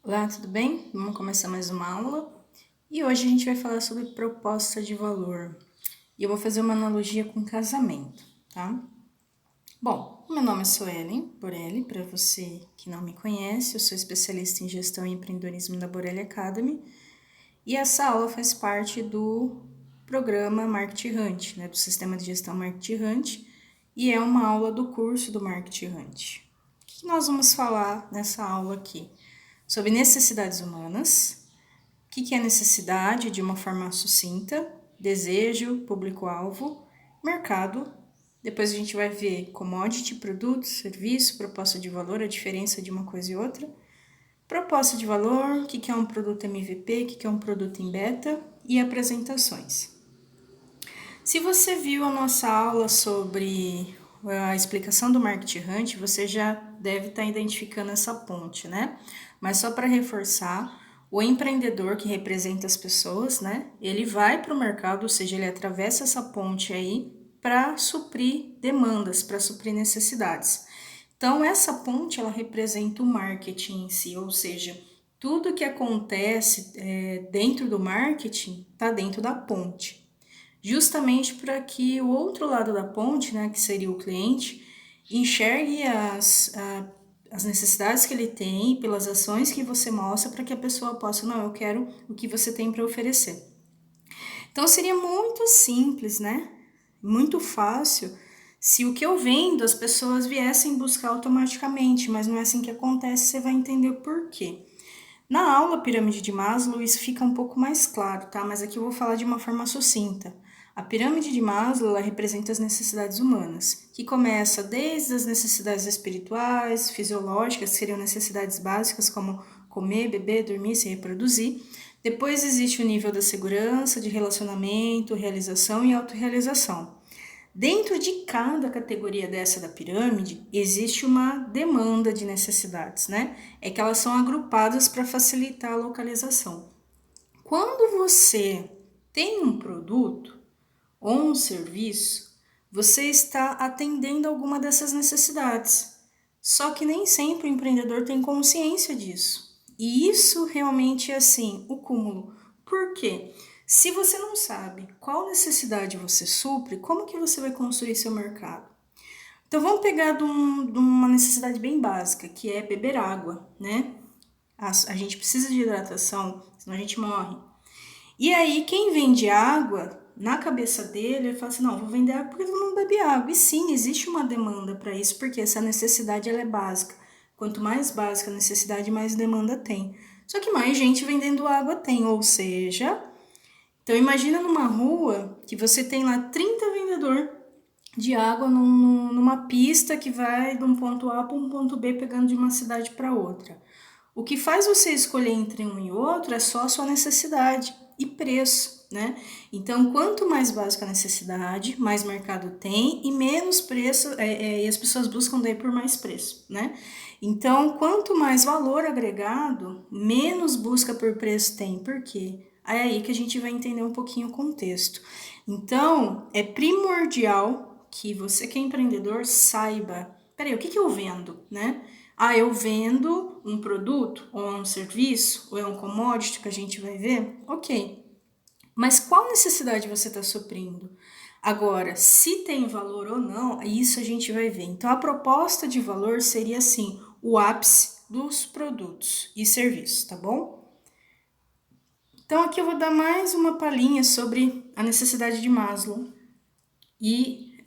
Olá, tudo bem? Vamos começar mais uma aula. E hoje a gente vai falar sobre proposta de valor. E eu vou fazer uma analogia com casamento, tá? Bom, meu nome é Suelen Borelli, para você que não me conhece, eu sou especialista em gestão e empreendedorismo da Borelli Academy. E essa aula faz parte do programa Marketing Hunt, né, do sistema de gestão Marketing Hunt, e é uma aula do curso do Marketing Hunt. O que nós vamos falar nessa aula aqui? Sobre necessidades humanas. O que é necessidade de uma forma sucinta? Desejo, público-alvo, mercado. Depois a gente vai ver commodity, produto, serviço, proposta de valor, a diferença de uma coisa e outra. Proposta de valor, o que é um produto MVP, o que é um produto em beta e apresentações. Se você viu a nossa aula sobre a explicação do Marketing Hunt, você já deve estar identificando essa ponte, né? Mas só para reforçar, o empreendedor que representa as pessoas, né? Ele vai para o mercado, ou seja, ele atravessa essa ponte aí para suprir demandas, para suprir necessidades. Então, essa ponte, ela representa o marketing em si, ou seja, tudo que acontece dentro do marketing está dentro da ponte, justamente para que o outro lado da ponte, né, que seria o cliente, enxergue as necessidades que ele tem pelas ações que você mostra para que a pessoa possa, não, eu quero o que você tem para oferecer. Então seria muito simples, né? Muito fácil se o que eu vendo as pessoas viessem buscar automaticamente, mas não é assim que acontece, você vai entender o porquê. Na aula Pirâmide de Maslow isso fica um pouco mais claro, tá? Mas aqui eu vou falar de uma forma sucinta. A pirâmide de Maslow ela representa as necessidades humanas, que começa desde as necessidades espirituais, fisiológicas, que seriam necessidades básicas como comer, beber, dormir, se reproduzir. Depois existe o nível da segurança, de relacionamento, realização e autorrealização. Dentro de cada categoria dessa da pirâmide, existe uma demanda de necessidades, né? É que elas são agrupadas para facilitar a localização. Quando você tem um produto ou um serviço, você está atendendo alguma dessas necessidades. Só que nem sempre o empreendedor tem consciência disso. E isso realmente é assim, o cúmulo. Por quê? Se você não sabe qual necessidade você supre, como que você vai construir seu mercado? Então vamos pegar de uma necessidade bem básica, que é beber água, né? A gente precisa de hidratação, senão a gente morre. E aí, quem vende água, na cabeça dele, ele fala assim, não, vou vender água porque todo mundo bebe água. E sim, existe uma demanda para isso, porque essa necessidade ela é básica. Quanto mais básica a necessidade, mais demanda tem. Só que mais gente vendendo água tem, ou seja... Então, imagina numa rua que você tem lá 30 vendedores de água numa pista que vai de um ponto A para um ponto B, pegando de uma cidade para outra. O que faz você escolher entre um e outro é só a sua necessidade e preço, né? Então, quanto mais básica a necessidade, mais mercado tem e menos preço, e as pessoas buscam daí por mais preço, né? Então, quanto mais valor agregado, menos busca por preço tem. Por quê? É aí que a gente vai entender um pouquinho o contexto. Então, é primordial que você que é empreendedor saiba, peraí, o que eu vendo, né? Ah, eu vendo um produto, ou um serviço, ou é um commodity que a gente vai ver? Ok. Mas qual necessidade você está suprindo? Agora, se tem valor ou não, isso a gente vai ver. Então, a proposta de valor seria assim, o ápice dos produtos e serviços, tá bom? Então, aqui eu vou dar mais uma palhinha sobre a necessidade de Maslow e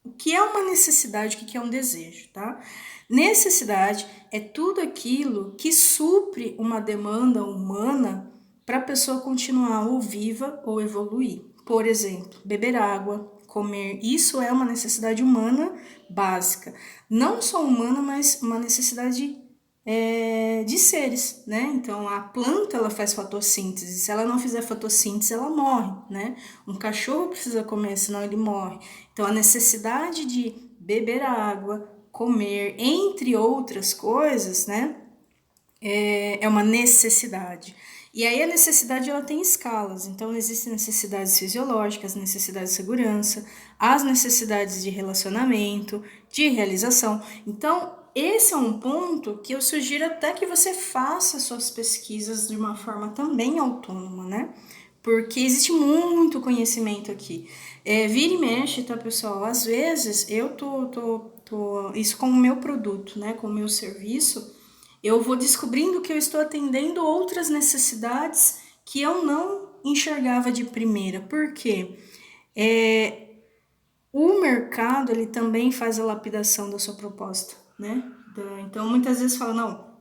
o que é uma necessidade, o que é um desejo, tá? Necessidade é tudo aquilo que supre uma demanda humana para a pessoa continuar ou viva ou evoluir. Por exemplo, beber água, comer, isso é uma necessidade humana básica. Não só humana, mas uma necessidade de seres, né? Então a planta ela faz fotossíntese. Se ela não fizer fotossíntese, ela morre, né? Um cachorro precisa comer, senão ele morre. Então a necessidade de beber água, comer, entre outras coisas, né? É uma necessidade. E aí a necessidade ela tem escalas, então existem necessidades fisiológicas, necessidades de segurança, as necessidades de relacionamento, de realização. Então, esse é um ponto que eu sugiro até que você faça suas pesquisas de uma forma também autônoma, né? Porque existe muito conhecimento aqui. Vira e mexe, tá, pessoal? Às vezes eu isso com o meu produto, né? Com o meu serviço, eu vou descobrindo que eu estou atendendo outras necessidades que eu não enxergava de primeira. Por quê? O mercado, ele também faz a lapidação da sua proposta, né? Então, muitas vezes fala, não,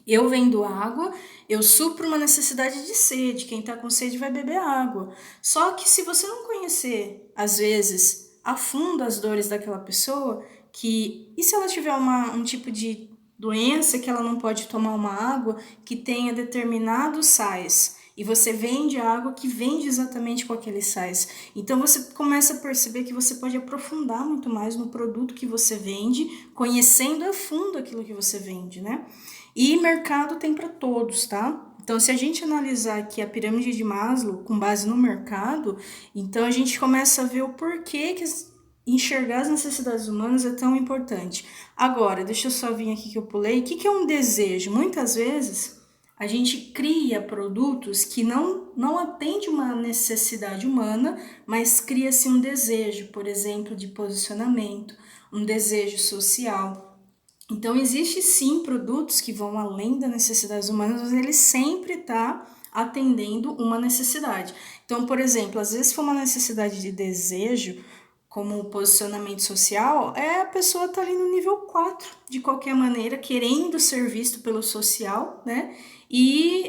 eu vendo água, eu supro uma necessidade de sede, quem tá com sede vai beber água. Só que se você não conhecer, às vezes, a fundo as dores daquela pessoa, e se ela tiver um tipo de doença que ela não pode tomar uma água que tenha determinados sais, e você vende água que vende exatamente com aqueles sais. Então você começa a perceber que você pode aprofundar muito mais no produto que você vende, conhecendo a fundo aquilo que você vende, né? E mercado tem para todos, tá? Então, se a gente analisar aqui a pirâmide de Maslow com base no mercado, então a gente começa a ver o porquê que enxergar as necessidades humanas é tão importante. Agora, deixa eu só vir aqui que eu pulei. O que é um desejo? Muitas vezes a gente cria produtos que não atendem uma necessidade humana, mas cria-se um desejo, por exemplo, de posicionamento, um desejo social. Então, existe sim produtos que vão além das necessidades humanas, mas ele sempre está atendendo uma necessidade. Então, por exemplo, às vezes for uma necessidade de desejo, como o posicionamento social, a pessoa tá ali no nível 4, de qualquer maneira, querendo ser visto pelo social, né? E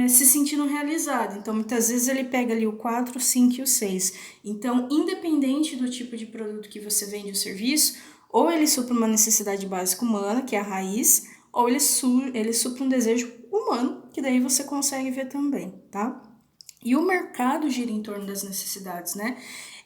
se sentindo realizado. Então, muitas vezes ele pega ali o 4, o 5 e o 6. Então, independente do tipo de produto que você vende ou serviço, ou ele supra uma necessidade básica humana, que é a raiz, ou ele supra um desejo humano, que daí você consegue ver também, tá? E o mercado gira em torno das necessidades, né?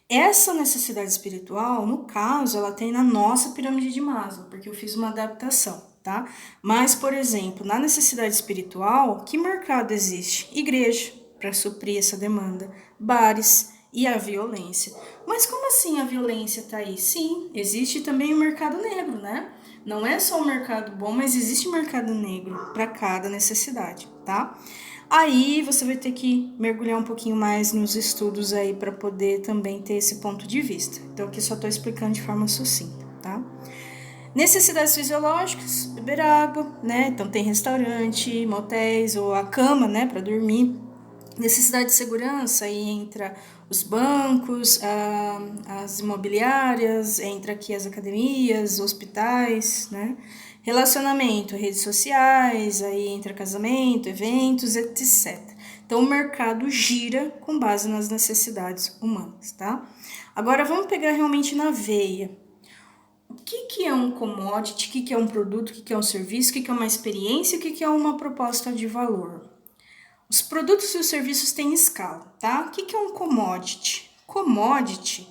Essa necessidade espiritual, no caso, ela tem na nossa pirâmide de Maslow, porque eu fiz uma adaptação, tá? Mas, por exemplo, na necessidade espiritual, que mercado existe? Igreja, para suprir essa demanda, bares e a violência. Mas como assim a violência tá aí? Sim, existe também o mercado negro, né? Não é só o mercado bom, mas existe mercado negro para cada necessidade, tá? Aí você vai ter que mergulhar um pouquinho mais nos estudos aí para poder também ter esse ponto de vista. Então aqui só estou explicando de forma sucinta, tá? Necessidades fisiológicas, beber água, né? Então tem restaurante, motéis ou a cama, né, para dormir. Necessidade de segurança, aí entra os bancos, as imobiliárias, entra aqui as academias, hospitais, né? Relacionamento, redes sociais, aí entra casamento, eventos, etc. Então o mercado gira com base nas necessidades humanas, tá? Agora vamos pegar realmente na veia. O que é um commodity, o que é um produto, o que é um serviço, o que é uma experiência, o que é uma proposta de valor? Os produtos e os serviços têm escala, tá? O que é um commodity? Commodity,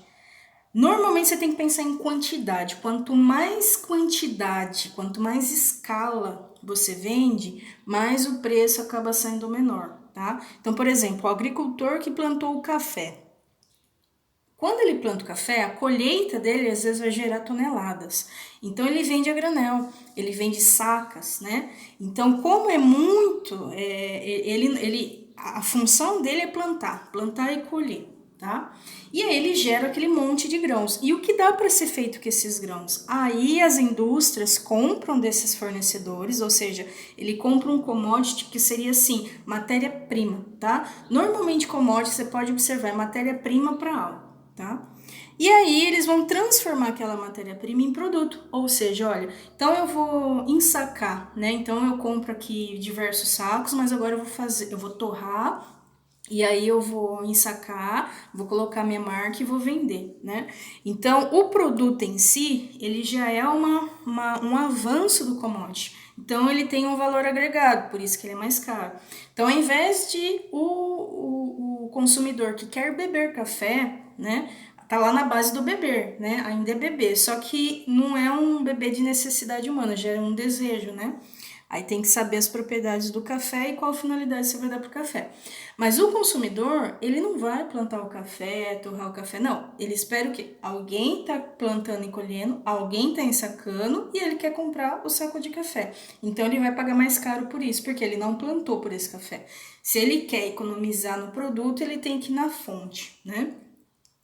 normalmente você tem que pensar em quantidade. Quanto mais quantidade, quanto mais escala você vende, mais o preço acaba sendo menor, tá? Então, por exemplo, o agricultor que plantou o café. Quando ele planta o café, a colheita dele às vezes vai gerar toneladas. Então ele vende a granel, ele vende sacas, né? Então, como é muito, a função dele é plantar e colher, tá? E aí ele gera aquele monte de grãos. E o que dá para ser feito com esses grãos? Aí as indústrias compram desses fornecedores, ou seja, ele compra um commodity que seria assim, matéria-prima, tá? Normalmente commodity você pode observar, é matéria-prima para algo. Tá? E aí eles vão transformar aquela matéria-prima em produto, ou seja, olha, então eu vou ensacar, né? Então eu compro aqui diversos sacos, mas agora eu vou torrar e aí eu vou ensacar, vou colocar minha marca e vou vender, né? Então o produto em si, ele já é um avanço do commodity. Então ele tem um valor agregado, por isso que ele é mais caro. Então ao invés de o consumidor que quer beber café, né? Tá lá na base do beber, né? Ainda é beber, só que não é um beber de necessidade humana, já é um desejo, né? Aí tem que saber as propriedades do café e qual finalidade você vai dar para o café. Mas o consumidor, ele não vai plantar o café, torrar o café, não. Ele espera o quê? Alguém está plantando e colhendo, alguém está ensacando e ele quer comprar o saco de café. Então ele vai pagar mais caro por isso, porque ele não plantou por esse café. Se ele quer economizar no produto, ele tem que ir na fonte, né?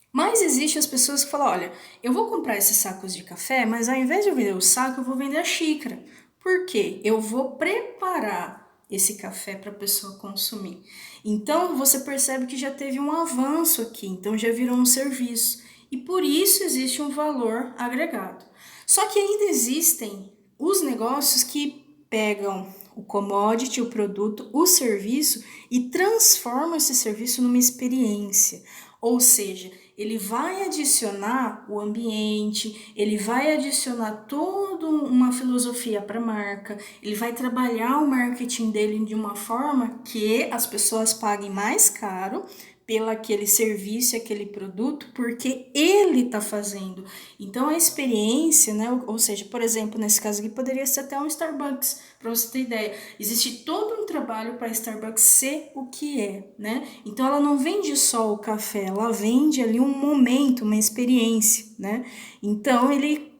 Mas existem as pessoas que falam, olha, eu vou comprar esses sacos de café, mas ao invés de eu vender o saco, eu vou vender a xícara. Por quê? Eu vou preparar esse café para a pessoa consumir. Então, você percebe que já teve um avanço aqui, então já virou um serviço. E por isso existe um valor agregado. Só que ainda existem os negócios que pegam o commodity, o produto, o serviço e transformam esse serviço numa experiência. Ou seja, ele vai adicionar o ambiente, ele vai adicionar toda uma filosofia para a marca, ele vai trabalhar o marketing dele de uma forma que as pessoas paguem mais caro pelo aquele serviço, aquele produto, porque ele está fazendo. Então a experiência, né? Ou seja, por exemplo, nesse caso aqui poderia ser até um Starbucks, para você ter ideia. Existe todo um trabalho para a Starbucks ser o que é, né? Então ela não vende só o café, ela vende ali um momento, uma experiência, né? Então ele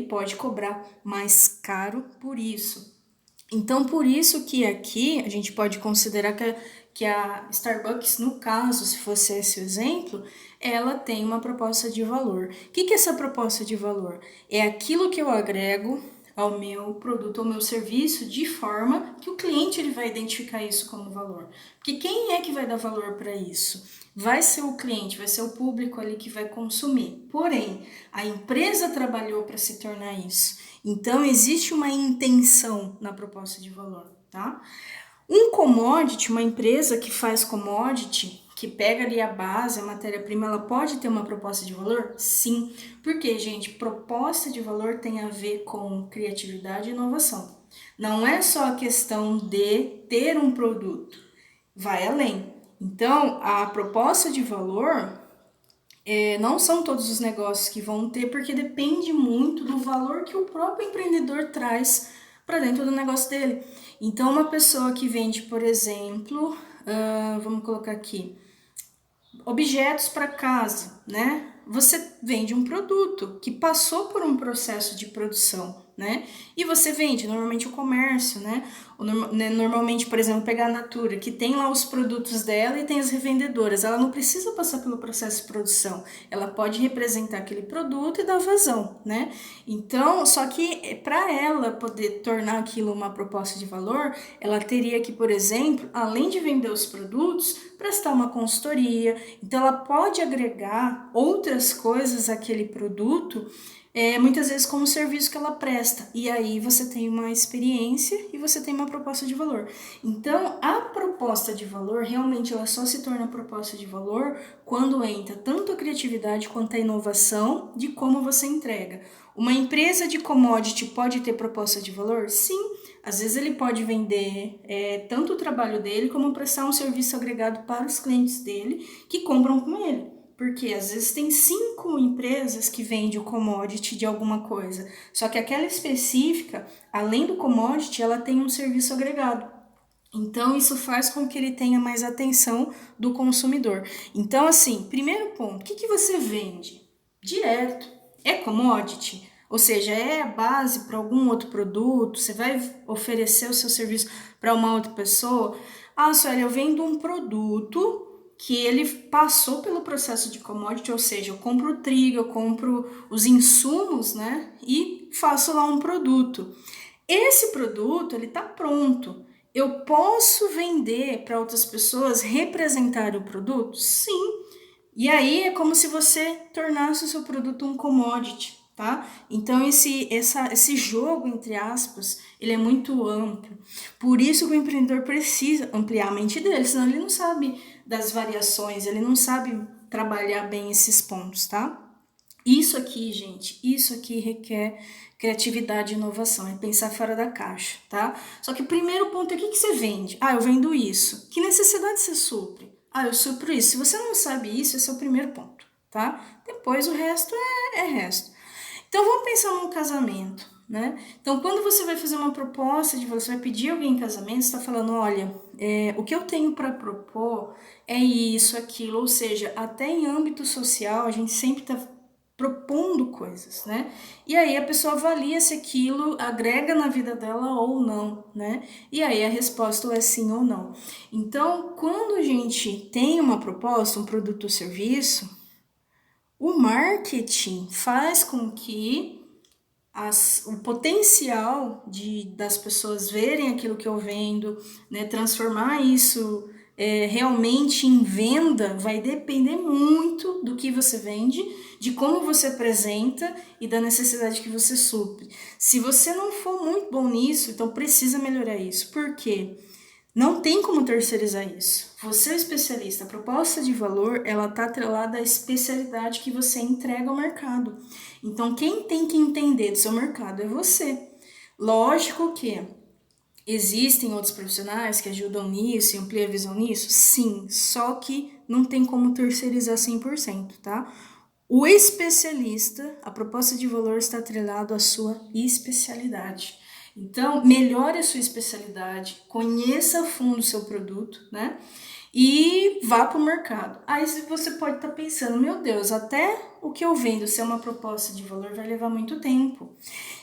pode cobrar mais caro por isso. Então, por isso que aqui a gente pode considerar que a Starbucks, no caso, se fosse esse o exemplo, ela tem uma proposta de valor. O que é essa proposta de valor? É aquilo que eu agrego ao meu produto, ao meu serviço, de forma que o cliente ele vai identificar isso como valor. Porque quem é que vai dar valor para isso? Vai ser o cliente, vai ser o público ali que vai consumir. Porém, a empresa trabalhou para se tornar isso. Então, existe uma intenção na proposta de valor, tá? Um commodity, uma empresa que faz commodity, que pega ali a base, a matéria-prima, ela pode ter uma proposta de valor? Sim. Porque, gente, proposta de valor tem a ver com criatividade e inovação. Não é só a questão de ter um produto, vai além. Então, a proposta de valor não são todos os negócios que vão ter, porque depende muito do valor que o próprio empreendedor traz para dentro do negócio dele. Então, uma pessoa que vende, por exemplo, vamos colocar aqui, objetos para casa, né? Você vende um produto que passou por um processo de produção, né? E você vende, normalmente o comércio, né? Normalmente, por exemplo, pegar a Natura, que tem lá os produtos dela e tem as revendedoras. Ela não precisa passar pelo processo de produção. Ela pode representar aquele produto e dar vazão, né? Então, só que para ela poder tornar aquilo uma proposta de valor, ela teria que, por exemplo, além de vender os produtos, prestar uma consultoria. Então, ela pode agregar outras coisas àquele produto, muitas vezes como o serviço que ela presta. E aí você tem uma experiência e você tem uma proposta de valor. Então, a proposta de valor, realmente, ela só se torna proposta de valor quando entra tanto a criatividade quanto a inovação de como você entrega. Uma empresa de commodity pode ter proposta de valor? Sim. Às vezes ele pode vender tanto o trabalho dele como prestar um serviço agregado para os clientes dele que compram com ele. Porque às vezes tem 5 empresas que vendem o commodity de alguma coisa. Só que aquela específica, além do commodity, ela tem um serviço agregado. Então, isso faz com que ele tenha mais atenção do consumidor. Então, assim, primeiro ponto, o que você vende? Direto. É commodity? Ou seja, é a base para algum outro produto? Você vai oferecer o seu serviço para uma outra pessoa? Ah, Sueli, eu vendo um produto que ele passou pelo processo de commodity, ou seja, eu compro o trigo, eu compro os insumos, né? E faço lá um produto. Esse produto, ele tá pronto. Eu posso vender para outras pessoas representar o produto? Sim. E aí é como se você tornasse o seu produto um commodity, tá? Então esse jogo, entre aspas, ele é muito amplo. Por isso que o empreendedor precisa ampliar a mente dele, senão ele não sabe das variações, ele não sabe trabalhar bem esses pontos, tá? Isso aqui, gente, isso aqui requer criatividade e inovação, é pensar fora da caixa, tá? Só que o primeiro ponto é o que você vende? Ah, eu vendo isso. Que necessidade você supre? Ah, eu supro isso. Se você não sabe isso, esse é o primeiro ponto, tá? Depois o resto é resto. Então vamos pensar num casamento. né? Então, quando você vai fazer uma proposta de você vai pedir alguém em casamento, você está falando, olha, o que eu tenho para propor é isso, aquilo, ou seja, até em âmbito social, a gente sempre está propondo coisas, né? E aí a pessoa avalia se aquilo agrega na vida dela ou não, né? E aí a resposta é sim ou não. Então, quando a gente tem uma proposta, um produto ou serviço, o marketing faz com que o potencial das pessoas verem aquilo que eu vendo, né, transformar isso realmente em venda, vai depender muito do que você vende, de como você apresenta e da necessidade que você supre. Se você não for muito bom nisso, então precisa melhorar isso. Por quê? Não tem como terceirizar isso. Você é especialista. A proposta de valor, ela está atrelada à especialidade que você entrega ao mercado. Então, quem tem que entender do seu mercado é você. Lógico que existem outros profissionais que ajudam nisso e ampliam a visão nisso? Sim, só que não tem como terceirizar 100%, tá? O especialista, a proposta de valor está atrelado à sua especialidade. Então, melhore a sua especialidade, conheça a fundo o seu produto, né? E vá para o mercado. Aí você pode estar pensando, meu Deus, até o que eu vendo ser uma proposta de valor vai levar muito tempo.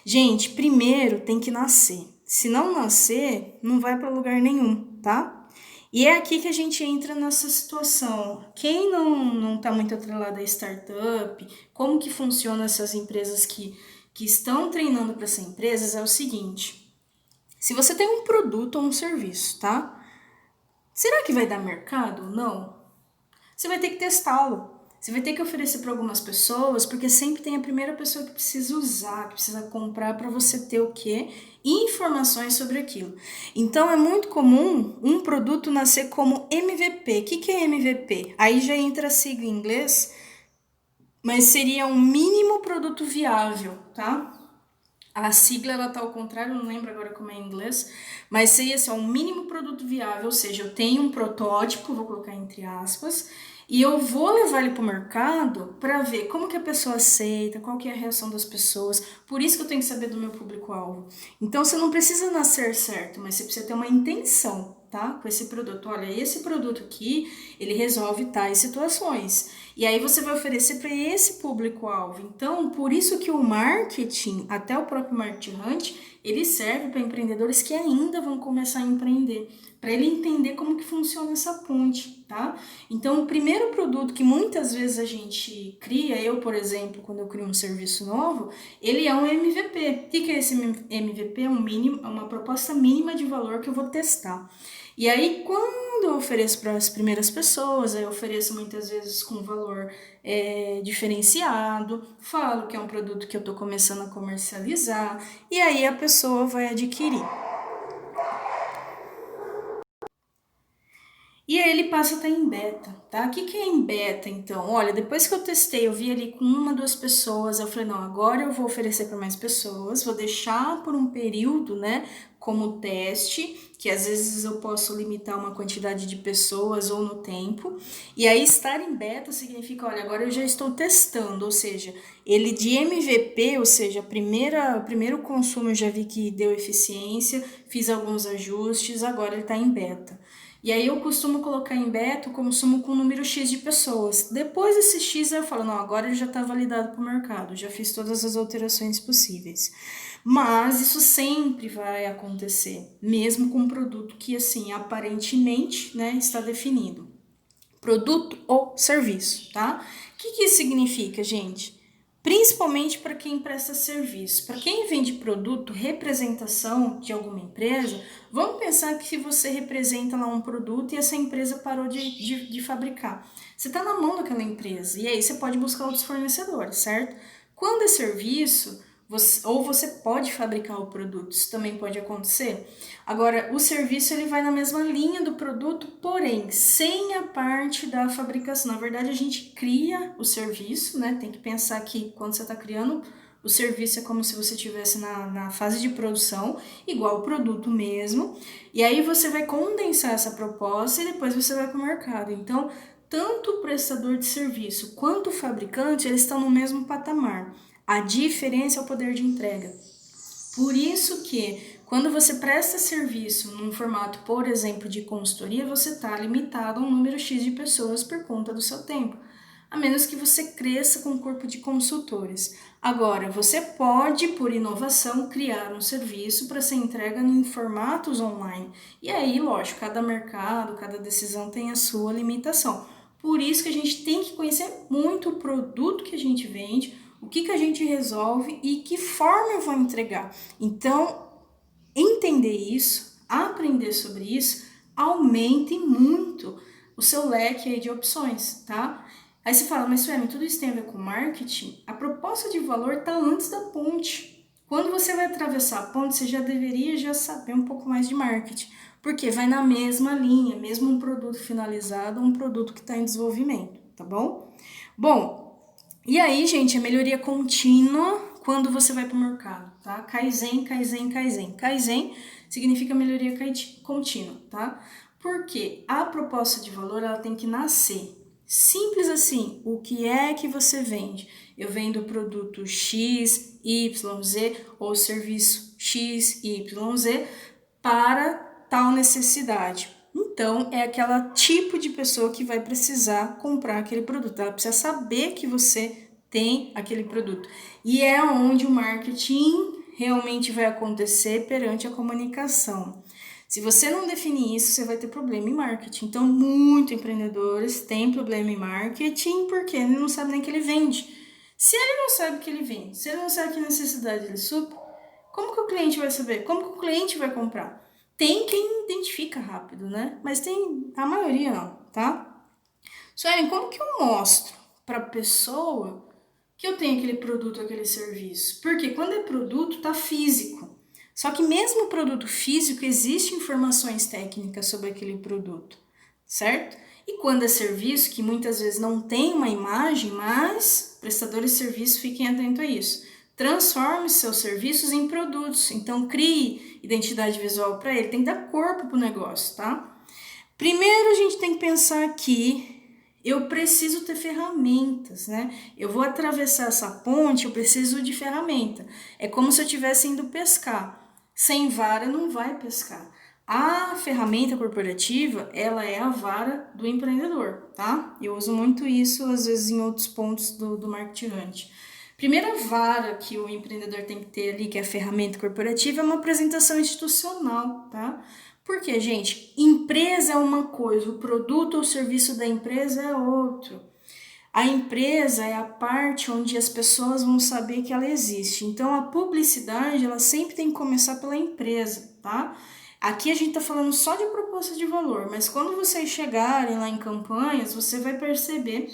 Gente, primeiro tem que nascer. Se não nascer, não vai para lugar nenhum, tá? E é aqui que a gente entra nessa situação. Quem não está muito atrelado a startup, como que funcionam essas empresas que estão treinando para ser empresas, é o seguinte. Se você tem um produto ou um serviço, tá? Será que vai dar mercado ou não? Você vai ter que testá-lo. Você vai ter que oferecer para algumas pessoas, porque sempre tem a primeira pessoa que precisa usar, que precisa comprar para você ter o quê? Informações sobre aquilo. Então é muito comum um produto nascer como MVP. O que é MVP? Aí já entra a sigla em inglês, mas seria um mínimo produto viável, tá? A sigla ela tá ao contrário, não lembro agora como é em inglês, mas seria assim, um mínimo produto viável, ou seja, eu tenho um protótipo, vou colocar entre aspas, e eu vou levar ele para o mercado para ver como que a pessoa aceita, qual que é a reação das pessoas. Por isso que eu tenho que saber do meu público-alvo. Então você não precisa nascer certo, mas você precisa ter uma intenção, tá? Com esse produto. Olha, esse produto aqui, ele resolve tais situações. E aí você vai oferecer para esse público-alvo. Então, por isso que o marketing, até o próprio Marketing Hunt, ele serve para empreendedores que ainda vão começar a empreender, para ele entender como que funciona essa ponte, tá? Então, o primeiro produto que muitas vezes a gente cria, eu, por exemplo, quando eu crio um serviço novo, ele é um MVP. O que é esse MVP? É uma proposta mínima de valor que eu vou testar. E aí, quando eu ofereço para as primeiras pessoas, eu ofereço muitas vezes com valor diferenciado, falo que é um produto que eu estou começando a comercializar, e aí a pessoa vai adquirir. E aí ele passa a estar em beta, tá? O que é em beta, então? Olha, depois que eu testei, eu vi ali com uma, duas pessoas, eu falei, não, agora eu vou oferecer para mais pessoas, vou deixar por um período, né, como teste, que às vezes eu posso limitar uma quantidade de pessoas ou no tempo. E aí estar em beta significa, olha, agora eu já estou testando, ou seja, ele de MVP, ou seja, o primeiro consumo eu já vi que deu eficiência, fiz alguns ajustes, agora ele está em beta. E aí eu costumo colocar em beta o consumo com um número X de pessoas. Depois desse X eu falo, não, agora ele já está validado para o mercado, já fiz todas as alterações possíveis. Mas isso sempre vai acontecer, mesmo com um produto que, assim, aparentemente, né, está definido. Produto ou serviço, tá? O que isso significa, gente? Principalmente para quem presta serviço. Para quem vende produto, representação de alguma empresa, vamos pensar que se você representa lá um produto e essa empresa parou de fabricar. Você está na mão daquela empresa e aí você pode buscar outros fornecedores, certo? Quando é serviço, você pode fabricar o produto, isso também pode acontecer. Agora, o serviço ele vai na mesma linha do produto, porém, sem a parte da fabricação. Na verdade, a gente cria o serviço, né? Tem que pensar que quando você está criando o serviço é como se você estivesse na fase de produção, igual o produto mesmo. E aí você vai condensar essa proposta e depois você vai para o mercado. Então, tanto o prestador de serviço quanto o fabricante, eles estão no mesmo patamar. A diferença é o poder de entrega. Por isso que, quando você presta serviço num formato, por exemplo, de consultoria, você está limitado a um número X de pessoas por conta do seu tempo, a menos que você cresça com um corpo de consultores. Agora, você pode, por inovação, criar um serviço para ser entregue em formatos online. E aí, lógico, cada mercado, cada decisão tem a sua limitação. Por isso que a gente tem que conhecer muito o produto que a gente vende, o que a gente resolve e que forma eu vou entregar. Então, entender isso, aprender sobre isso, aumente muito o seu leque aí de opções, tá? Aí você fala, mas Suelen, tudo isso tem a ver com marketing? A proposta de valor está antes da ponte. Quando você vai atravessar a ponte, você já deveria já saber um pouco mais de marketing, porque vai na mesma linha, mesmo um produto finalizado, um produto que está em desenvolvimento, tá bom? Bom, e aí, gente, a melhoria contínua quando você vai para o mercado, tá? Kaizen, Kaizen, Kaizen. Kaizen significa melhoria contínua, tá? Porque a proposta de valor, ela tem que nascer. Simples assim, o que é que você vende? Eu vendo produto X, Y, Z ou serviço X, Y, Z para tal necessidade. Então, é aquela tipo de pessoa que vai precisar comprar aquele produto. Ela precisa saber que você tem aquele produto. E é onde o marketing realmente vai acontecer perante a comunicação. Se você não definir isso, você vai ter problema em marketing. Então, muitos empreendedores têm problema em marketing porque ele não sabe nem que ele vende. Se ele não sabe que ele vende, se ele não sabe que necessidade ele supre, como que o cliente vai saber? Como que o cliente vai comprar? Tem quem identifica rápido, né? Mas tem a maioria não, tá? Suelen, como que eu mostro para a pessoa que eu tenho aquele produto, aquele serviço? Porque quando é produto, tá físico. Só que mesmo o produto físico, existem informações técnicas sobre aquele produto, certo? E quando é serviço, que muitas vezes não tem uma imagem, mas prestadores de serviço, fiquem atentos a isso. Transforme seus serviços em produtos, então crie identidade visual para ele, tem que dar corpo para o negócio, tá? Primeiro a gente tem que pensar que eu preciso ter ferramentas, né? Eu vou atravessar essa ponte, eu preciso de ferramenta. É como se eu estivesse indo pescar. Sem vara não vai pescar. A ferramenta corporativa, ela é a vara do empreendedor, tá? Eu uso muito isso, às vezes, em outros pontos do marketing hunt. Primeira vara que o empreendedor tem que ter ali, que é a ferramenta corporativa, é uma apresentação institucional, tá? Porque, gente, empresa é uma coisa, o produto ou serviço da empresa é outro. A empresa é a parte onde as pessoas vão saber que ela existe. Então, a publicidade, ela sempre tem que começar pela empresa, tá? Aqui a gente tá falando só de proposta de valor, mas quando vocês chegarem lá em campanhas, você vai perceber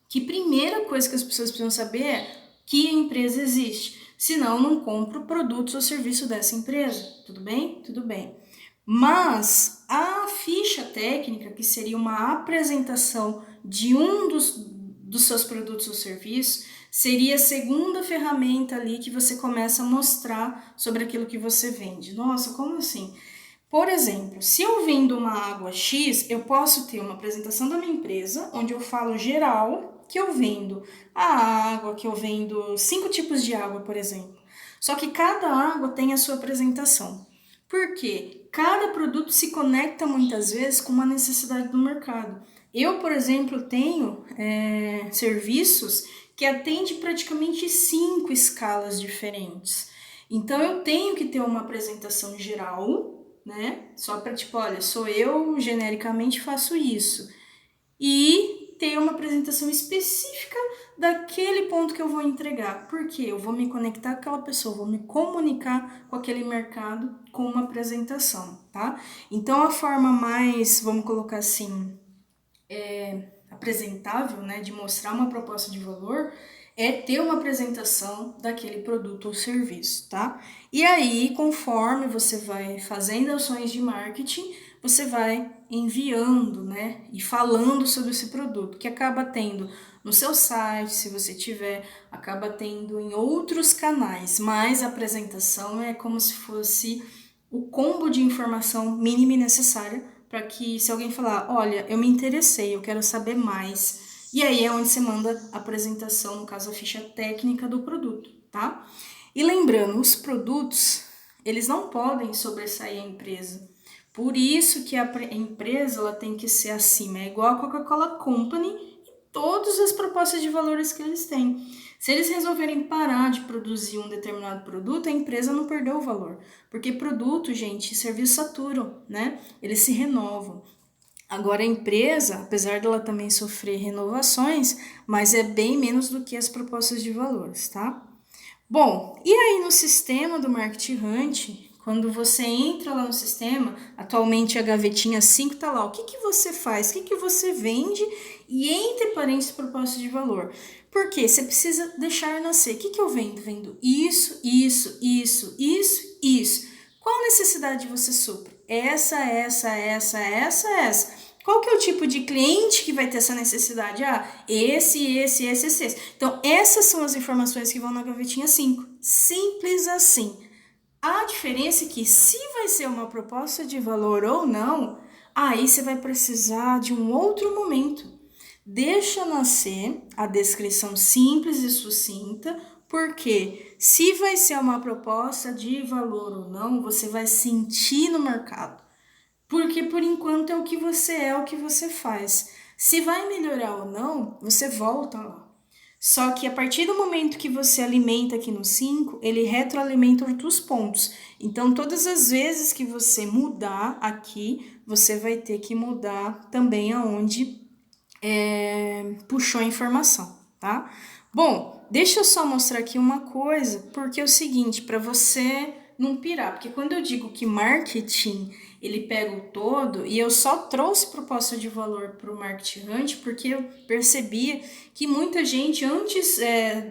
que primeira coisa que as pessoas precisam saber é que a empresa existe. Senão, não compro produtos ou serviço dessa empresa. Tudo bem? Tudo bem. Mas a ficha técnica, que seria uma apresentação de um dos seus produtos ou serviços, seria a segunda ferramenta ali que você começa a mostrar sobre aquilo que você vende. Nossa, como assim? Por exemplo, se eu vendo uma água X, eu posso ter uma apresentação da minha empresa, onde eu falo geral que eu vendo a água, que eu vendo 5 tipos de água, por exemplo. Só que cada água tem a sua apresentação. Por quê? Cada produto se conecta muitas vezes com uma necessidade do mercado. Eu, por exemplo, tenho serviços que atendem praticamente 5 escalas diferentes. Então, eu tenho que ter uma apresentação geral, né? Só para tipo, olha, sou eu, genericamente faço isso. E ter uma apresentação específica daquele ponto que eu vou entregar. Porque eu vou me conectar com aquela pessoa, vou me comunicar com aquele mercado com uma apresentação, tá? Então, a forma mais, vamos colocar assim, apresentável, né, de mostrar uma proposta de valor, é ter uma apresentação daquele produto ou serviço, tá? E aí, conforme você vai fazendo ações de marketing, você vai enviando, né, e falando sobre esse produto, que acaba tendo no seu site, se você tiver, acaba tendo em outros canais, mas a apresentação é como se fosse o combo de informação mínima e necessária para que, se alguém falar, olha, eu me interessei, eu quero saber mais, e aí é onde você manda a apresentação, no caso a ficha técnica do produto, tá? E lembrando, os produtos, eles não podem sobressair a empresa. Por isso que a empresa ela tem que ser acima, é igual a Coca-Cola Company e todas as propostas de valores que eles têm. Se eles resolverem parar de produzir um determinado produto, a empresa não perdeu o valor. Porque produto, gente, serviço saturam, né? Eles se renovam. Agora a empresa, apesar dela também sofrer renovações, mas é bem menos do que as propostas de valores, tá? Bom, e aí no sistema do Market Hunt, quando você entra lá no sistema, atualmente a gavetinha 5 tá lá, o que você faz, o que você vende e entre parênteses proposta de valor. Por quê? Você precisa deixar nascer. O que eu vendo? Vendo isso, isso, isso, isso, isso. Qual necessidade você supre? Essa. Qual que é o tipo de cliente que vai ter essa necessidade? Esse. Então, essas são as informações que vão na gavetinha 5. Simples assim. A diferença é que se vai ser uma proposta de valor ou não, aí você vai precisar de um outro momento. Deixa nascer a descrição simples e sucinta, porque se vai ser uma proposta de valor ou não, você vai sentir no mercado. Porque por enquanto é o que você faz. Se vai melhorar ou não, você volta lá. Só que a partir do momento que você alimenta aqui no 5, ele retroalimenta outros pontos. Então, todas as vezes que você mudar aqui, você vai ter que mudar também aonde puxou a informação, tá? Bom, deixa eu só mostrar aqui uma coisa, porque é o seguinte, para você não pirar, porque quando eu digo que marketing, ele pega o todo, e eu só trouxe proposta de valor para o Market Hunt, porque eu percebia que muita gente antes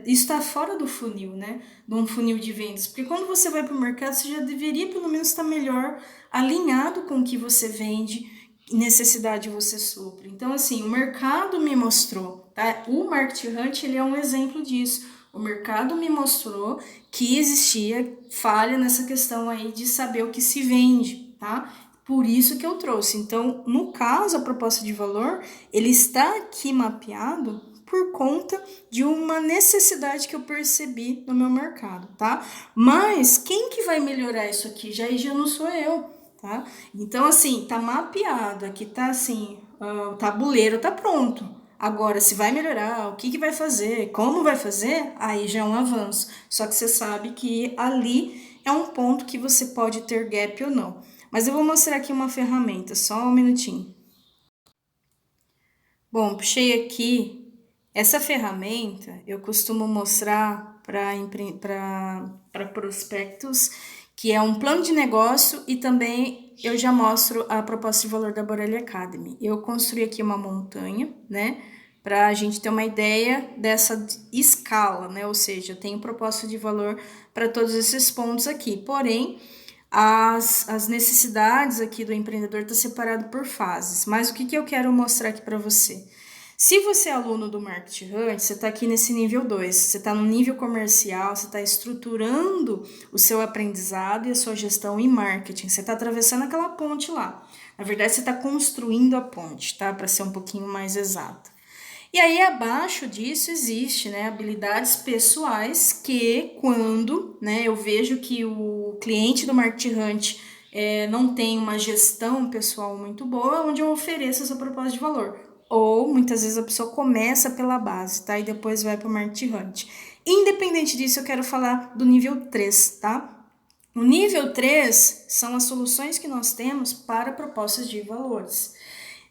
está fora do funil, né? De um funil de vendas, porque quando você vai para o mercado, você já deveria pelo menos estar melhor alinhado com o que você vende, necessidade você supre. Então, assim, o mercado me mostrou, tá? O Market Hunt, ele é um exemplo disso. O mercado me mostrou que existia falha nessa questão aí de saber o que se vende, tá? Por isso que eu trouxe. Então, no caso, a proposta de valor, ele está aqui mapeado por conta de uma necessidade que eu percebi no meu mercado, tá? Mas quem que vai melhorar isso aqui? Já não sou eu, tá? Então, assim, tá mapeado, aqui tá assim, o tabuleiro tá pronto. Agora, se vai melhorar, o que vai fazer, como vai fazer, aí já é um avanço. Só que você sabe que ali é um ponto que você pode ter gap ou não. Mas eu vou mostrar aqui uma ferramenta, só um minutinho. Bom, puxei aqui. Essa ferramenta eu costumo mostrar para prospectos, que é um plano de negócio, e também eu já mostro a proposta de valor da Borelli Academy. Eu construí aqui uma montanha, né? Para a gente ter uma ideia dessa escala, né? Ou seja, eu tenho proposta de valor para todos esses pontos aqui. Porém, as necessidades aqui do empreendedor estão separadas por fases. Mas o que eu quero mostrar aqui para você? Se você é aluno do Market Hunt, você está aqui nesse nível 2, você está no nível comercial, você está estruturando o seu aprendizado e a sua gestão em marketing, você está atravessando aquela ponte lá. Na verdade, você está construindo a ponte, tá? Para ser um pouquinho mais exato. E aí, abaixo disso, existe, né, habilidades pessoais que, quando, né, eu vejo que o cliente do Market Hunt não tem uma gestão pessoal muito boa, onde eu ofereço essa proposta de valor. Ou, muitas vezes, a pessoa começa pela base, tá? E depois vai para o Market Hunt. Independente disso, eu quero falar do nível 3, tá? O nível 3 são as soluções que nós temos para propostas de valores.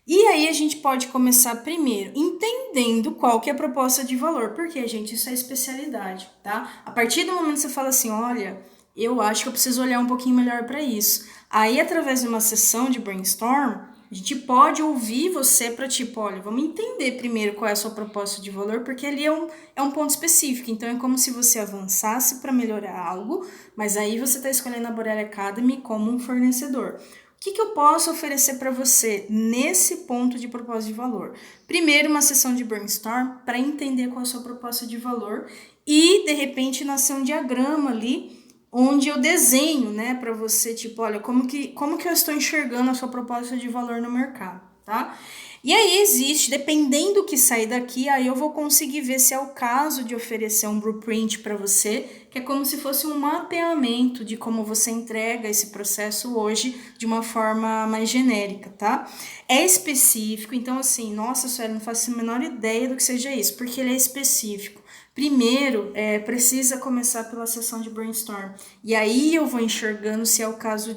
E aí a gente pode começar primeiro entendendo qual que é a proposta de valor, porque, gente, isso é especialidade, tá? A partir do momento que você fala assim, olha, eu acho que eu preciso olhar um pouquinho melhor para isso. Aí, através de uma sessão de brainstorm, a gente pode ouvir você para tipo, olha, vamos entender primeiro qual é a sua proposta de valor, porque ali é um ponto específico. Então, é como se você avançasse para melhorar algo, mas aí você está escolhendo a Borelli Academy como um fornecedor. O que eu posso oferecer para você nesse ponto de proposta de valor? Primeiro, uma sessão de brainstorm para entender qual é a sua proposta de valor e, de repente, nascer um diagrama ali onde eu desenho, né, para você, tipo, olha, como que eu estou enxergando a sua proposta de valor no mercado, tá? E aí existe, dependendo do que sair daqui, aí eu vou conseguir ver se é o caso de oferecer um blueprint para você, que é como se fosse um mapeamento de como você entrega esse processo hoje de uma forma mais genérica, tá? É específico, então assim, nossa, Sueli, não faço a menor ideia do que seja isso, porque ele é específico. Primeiro, precisa começar pela sessão de brainstorm. E aí eu vou enxergando se é o caso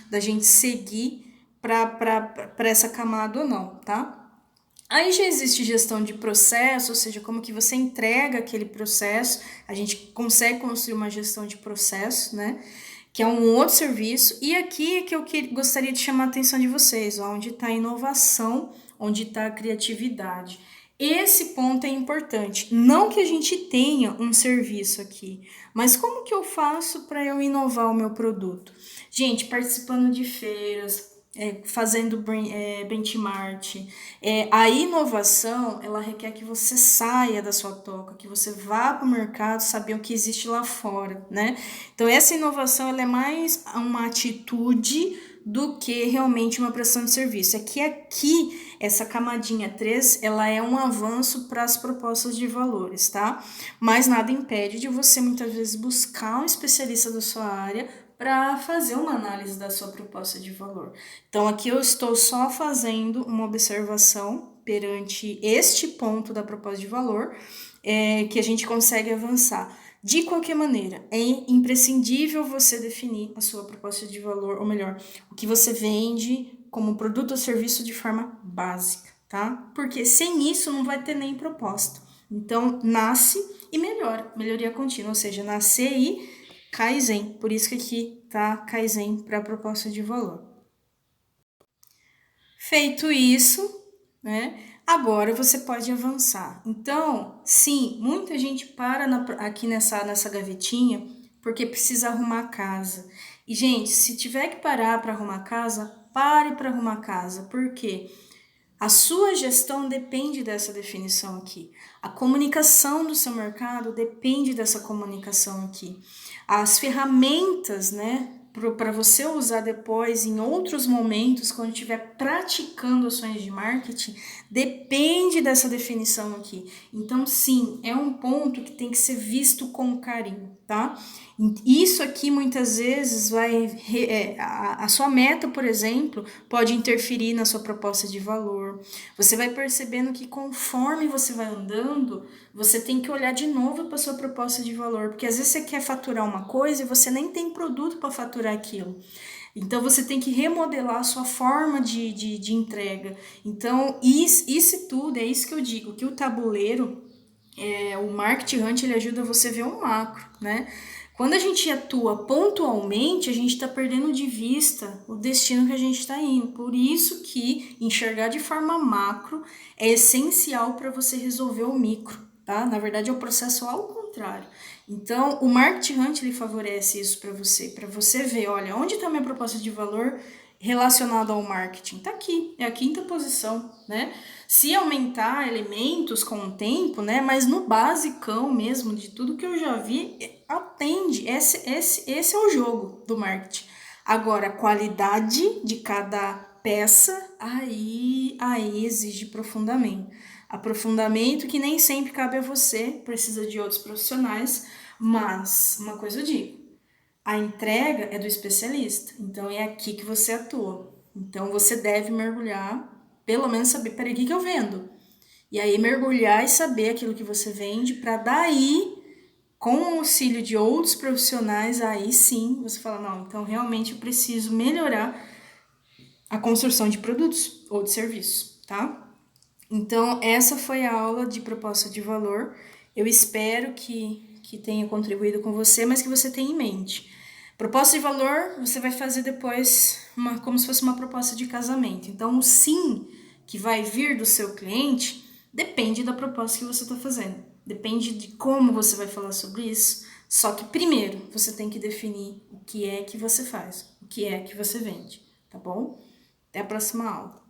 da gente seguir para essa camada ou não, tá? Aí já existe gestão de processo, ou seja, como que você entrega aquele processo, a gente consegue construir uma gestão de processo, né? Que é um outro serviço. E aqui é que eu gostaria de chamar a atenção de vocês, onde está a inovação, onde está a criatividade. Esse ponto é importante. Não que a gente tenha um serviço aqui, mas como que eu faço para eu inovar o meu produto? Gente, participando de feiras, fazendo benchmark. A inovação, ela requer que você saia da sua toca, que você vá para o mercado saber o que existe lá fora, né? Então, essa inovação, ela é mais uma atitude do que realmente uma prestação de serviço. É que aqui, essa camadinha 3, ela é um avanço para as propostas de valores, tá? Mas nada impede de você, muitas vezes, buscar um especialista da sua área para fazer uma análise da sua proposta de valor. Então, aqui eu estou só fazendo uma observação perante este ponto da proposta de valor, que a gente consegue avançar. De qualquer maneira, é imprescindível você definir a sua proposta de valor, ou melhor, o que você vende como produto ou serviço de forma básica, tá? Porque sem isso não vai ter nem proposta. Então, nasce e melhora, melhoria contínua, ou seja, nascer e Kaizen, por isso que aqui tá Kaizen para a proposta de valor. Feito isso, né? Agora você pode avançar. Então, sim, muita gente para aqui nessa gavetinha porque precisa arrumar a casa. E, gente, se tiver que parar para arrumar a casa, pare para arrumar a casa. Por quê? A sua gestão depende dessa definição aqui. A comunicação do seu mercado depende dessa comunicação aqui. As ferramentas, né, para você usar depois em outros momentos, quando estiver praticando ações de marketing, depende dessa definição aqui. Então, sim, é um ponto que tem que ser visto com carinho, tá? Isso aqui muitas vezes a sua meta, por exemplo, pode interferir na sua proposta de valor. Você vai percebendo que conforme você vai andando, você tem que olhar de novo para a sua proposta de valor, porque às vezes você quer faturar uma coisa e você nem tem produto para faturar aquilo. Então, você tem que remodelar a sua forma de entrega. Então, isso tudo, é isso que eu digo, que o tabuleiro, o Market Hunt, ele ajuda você a ver um macro, né? Quando a gente atua pontualmente, a gente está perdendo de vista o destino que a gente está indo. Por isso que enxergar de forma macro é essencial para você resolver o micro, tá? Na verdade, é o processo ao contrário. Então, o Market Hunt, ele favorece isso para você ver, olha, onde está minha proposta de valor relacionado ao marketing? Tá aqui, é a 5ª posição, né? Se aumentar elementos com o tempo, né? Mas no basicão mesmo, de tudo que eu já vi, atende. Esse é o jogo do marketing. Agora, a qualidade de cada peça, aí exige aprofundamento que nem sempre cabe a você, precisa de outros profissionais, mas uma coisa eu digo, a entrega é do especialista, então é aqui que você atua. Então você deve mergulhar, pelo menos saber, peraí, o que eu vendo? E aí mergulhar e saber aquilo que você vende, para daí, com o auxílio de outros profissionais, aí sim você fala, não, então realmente eu preciso melhorar a construção de produtos ou de serviços, tá? Então, essa foi a aula de proposta de valor. Eu espero que tenha contribuído com você, mas que você tenha em mente. Proposta de valor, você vai fazer depois como se fosse uma proposta de casamento. Então, o sim que vai vir do seu cliente depende da proposta que você está fazendo. Depende de como você vai falar sobre isso. Só que primeiro você tem que definir o que é que você faz, o que é que você vende, tá bom? Até a próxima aula.